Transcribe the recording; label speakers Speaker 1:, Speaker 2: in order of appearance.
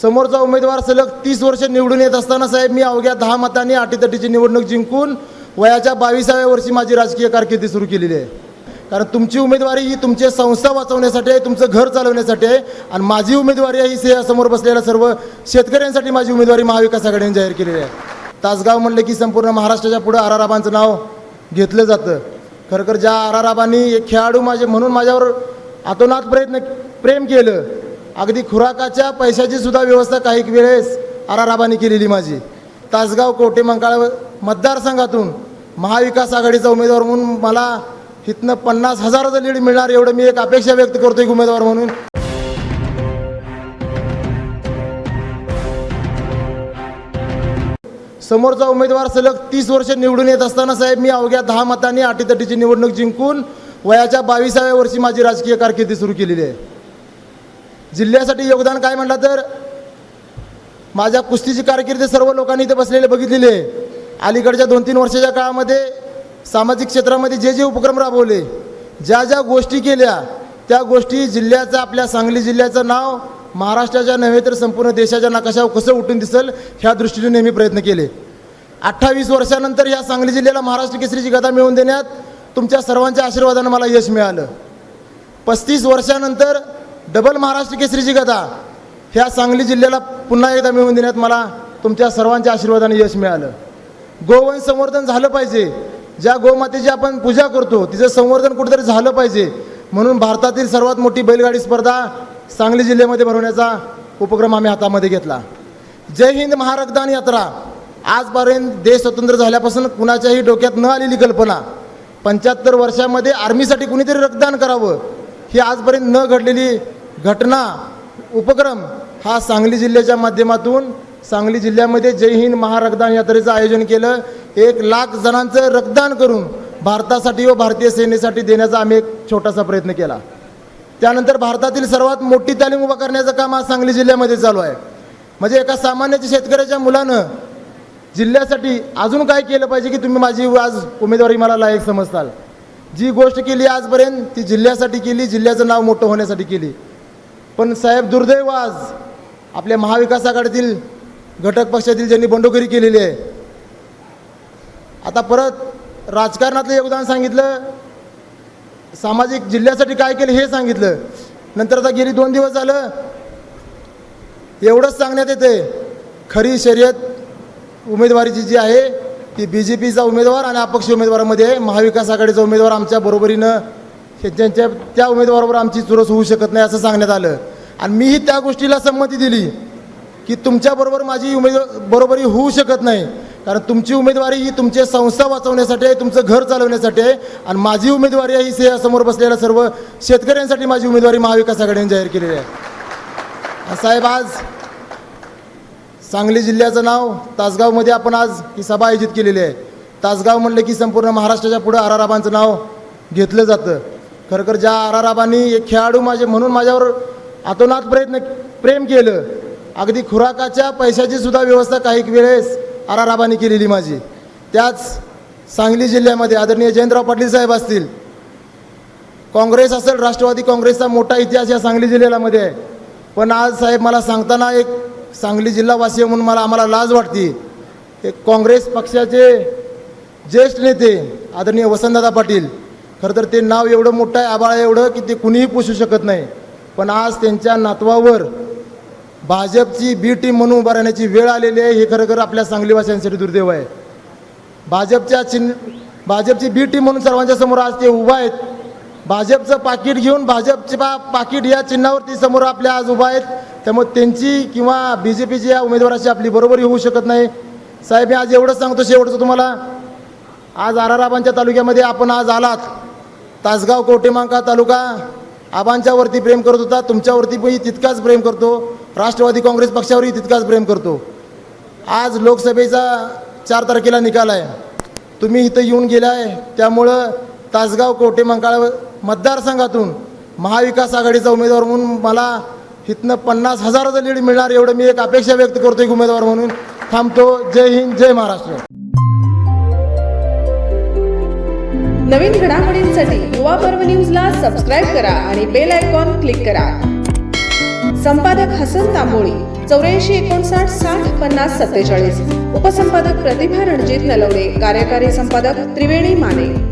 Speaker 1: समोरचा उमेदवार सलग 30 वर्ष निवडून येत असताना साहेब मी अवघ्या 10 मतांनी अटीतटीची निवडणूक जिंकून वयाच्या 22व्या वर्षी माझी राजकीय कारकीर्द सुरू केलेली आहे. कारण तुमची उमेदवारी ही तुमचे संस्था वाचवण्यासाठी आहे, तुमचं घर चालवण्यासाठी आहे. आणि माझी उमेदवारी ही समोर बसलेल्या सर्व शेतकऱ्यांसाठी माझी उमेदवारी महाविकास आघाडीने जाहीर केलेली आहे. तासगाव म्हणलं की संपूर्ण महाराष्ट्राच्या पुढे आर आबांचं नाव घेतलं जातं. खरं ज्या आर आबांनी एक खेळाडू म्हणून माझ्यावर आतोनात प्रेम केलं. अगदी खुराकाच्या पैशाची सुद्धा व्यवस्था काही वेळेस आर आबांनी केलेली. माझी तासगाव कोटे मंकाळ मतदारसंघातून महाविकास आघाडीचा उमेदवार म्हणून मला इथनं 50,000चं लीड मिळणार एवढं मी एक अपेक्षा व्यक्त करतो एक उमेदवार म्हणून. समोरचा उमेदवार सलग 30 वर्ष निवडून येत असताना साहेब मी अवघ्या 10 मतांनी अटीतटीची निवडणूक जिंकून वयाच्या 22व्या वर्षी माझी राजकीय कारकीर्द सुरू केलेली आहे. जिल्ह्यासाठी योगदान काय म्हटलं तर माझ्या कुस्तीची कारकीर्द सर्व लोकांनी इथे बसलेले बघितलेली आहे. अलीकडच्या 2-3 वर्षाच्या काळामध्ये सामाजिक क्षेत्रामध्ये जे उपक्रम राबवले, ज्या गोष्टी केल्या, त्या गोष्टी जिल्ह्याचं आपल्या सांगली जिल्ह्याचं नाव महाराष्ट्राच्या नव्हे तर संपूर्ण देशाच्या नकाशावर कसं उठून दिसेल ह्या दृष्टीने नेहमी प्रयत्न केले. 28 वर्षानंतर ह्या सांगली जिल्ह्याला महाराष्ट्र केसरीची गदा मिळवून देण्यात तुमच्या सर्वांच्या आशीर्वादानं मला यश मिळालं. 35 वर्षानंतर डबल महाराष्ट्र केसरीची गदा ह्या सांगली जिल्ह्याला पुन्हा एकदा मिळवून देण्यात मला तुमच्या सर्वांच्या आशीर्वादाने यश मिळालं. गोवंश संवर्धन झालं पाहिजे. ज्या गोमातेची आपण पूजा करतो तिचं संवर्धन कुठेतरी झालं पाहिजे म्हणून भारतातील सर्वात मोठी बैलगाडी स्पर्धा सांगली जिल्ह्यामध्ये भरवण्याचा उपक्रम आम्ही हातामध्ये घेतला. जय हिंद महारक्तदान यात्रा आजपर्यंत देश स्वतंत्र झाल्यापासून कुणाच्याही डोक्यात न आलेली कल्पना. 75 वर्षामध्ये आर्मीसाठी कुणीतरी रक्तदान करावं ही आजपर्यंत न घडलेली घटना उपक्रम हा सांगली जिल्ह्याच्या माध्यमातून सांगली जिल्ह्यामध्ये जय हिंद महारक्तदान यात्रेचं आयोजन केलं. 1 लाख जणांचं रक्तदान करून भारतासाठी व भारतीय सेनेसाठी देण्याचा आम्ही एक छोटासा प्रयत्न केला. त्यानंतर भारतातील सर्वात मोठी तालीम उभा करण्याचं काम आज सांगली जिल्ह्यामध्ये चालू आहे. म्हणजे एका सामान्य शेतकऱ्याच्या मुलानं जिल्ह्यासाठी अजून काय केलं पाहिजे की तुम्ही माझी आज उमेदवारी मला लायक समजताल. जी गोष्ट केली आजपर्यंत ती जिल्ह्यासाठी केली, जिल्ह्याचं नाव मोठं होण्यासाठी केली. पण साहेब दुर्दैव आज आपल्या महाविकास आघाडीतील घटक पक्षातील ज्यांनी बंडखोरी केलेली आहे. आता परत राजकारणातलं योगदान सांगितलं, सामाजिक जिल्ह्यासाठी काय केलं हे सांगितलं. नंतर आता गेली 2 दिवस झालं एवढंच सांगण्यात येते खरी शर्यत उमेदवारीची जी आहे ती BJPचा उमेदवार आणि अपक्ष उमेदवारामध्ये आहे. महाविकास आघाडीचा उमेदवार आमच्या बरोबरीनं त्यांच्या त्या उमेदवारावर आमची चुरस होऊ शकत नाही असं सांगण्यात आलं. आणि मीही त्या गोष्टीला संमती दिली की तुमच्याबरोबर माझी बरोबरी होऊ शकत नाही. कारण तुमची उमेदवारी ही तुमचे संस्था वाचवण्यासाठी आहे, तुमचं घर चालवण्यासाठी आहे. आणि माझी उमेदवारी ही समोर बसलेल्या सर्व शेतकऱ्यांसाठी माझी उमेदवारी महाविकास आघाडीने जाहीर केलेली आहे. साहेब आज सांगली जिल्ह्याचं नाव तासगावमध्ये आपण आज ही सभा आयोजित केलेली आहे. तासगाव म्हणलं की संपूर्ण महाराष्ट्राच्या पुढे आर आबांचं नाव घेतलं जातं. खरं ज्या आर आबांनी एक खेळाडू म्हणून माझ्यावर आतोनात प्रेम केलं. अगदी खुराकाच्या पैशाची सुद्धा व्यवस्था काही वेळेस आर आबांनी केलेली माझी. त्याच सांगली जिल्ह्यामध्ये आदरणीय जयंतराव पाटील साहेब असतील, काँग्रेस असेल, राष्ट्रवादी काँग्रेसचा मोठा इतिहास या सांगली जिल्ह्यामध्ये आहे. पण आज साहेब मला सांगताना एक सांगली जिल्हावासी म्हणून आम्हाला लाज वाटते. एक काँग्रेस पक्षाचे ज्येष्ठ नेते आदरणीय वसंतदादा पाटील, खरं तर ते नाव एवढं मोठं आहे, आबाळ एवढं की ते कुणीही पुसू शकत नाही. पण आज त्यांच्या नातवावर भाजपची बी टीम म्हणून उभा राहण्याची वेळ आलेली आहे. हे खरं आपल्या सांगलीवासियांसाठी दुर्दैव आहे. भाजपची बी टीम म्हणून सर्वांच्या समोर आज ते उभा आहेत. भाजपचं पाकिट घेऊन भाजपचे पाकिट या चिन्हावरती समोर आपल्या आज उभा आहेत. त्यामुळे त्यांची किंवा BJPची या उमेदवाराची आपली बरोबरी होऊ शकत नाही. साहेब मी आज एवढंच सांगतो शेवटचं तुम्हाला. आज आर आबांच्या तालुक्यामध्ये आपण आज आलात. तासगाव कोटेमांका तालुका आबांच्यावरती प्रेम करत होता, तुमच्यावरती पण तितकाच प्रेम करतो, राष्ट्रवादी काँग्रेस पक्षावरही तितकाच प्रेम करतो. आज लोकसभेचा 4 तारखेला निकाल आहे. तुम्ही इथं येऊन गेला आहे त्यामुळं तासगाव कोटेमांकाळ मतदारसंघातून महाविकास आघाडीचा उमेदवार म्हणून मला इथनं 50,000चं लीड मिळणार एवढं मी एक अपेक्षा व्यक्त करतो एक उमेदवार म्हणून. थांबतो. जय हिंद, जय महाराष्ट्र.
Speaker 2: नवीन घडामोडींसाठी युवा पर्व न्यूजला सबस्क्राईब करा आणि बेल आयकॉन क्लिक करा. संपादक हसन तांबोळी 8459605047. उपसंपादक प्रतिभा रणजित नलवडे. कार्यकारी संपादक त्रिवेणी माने.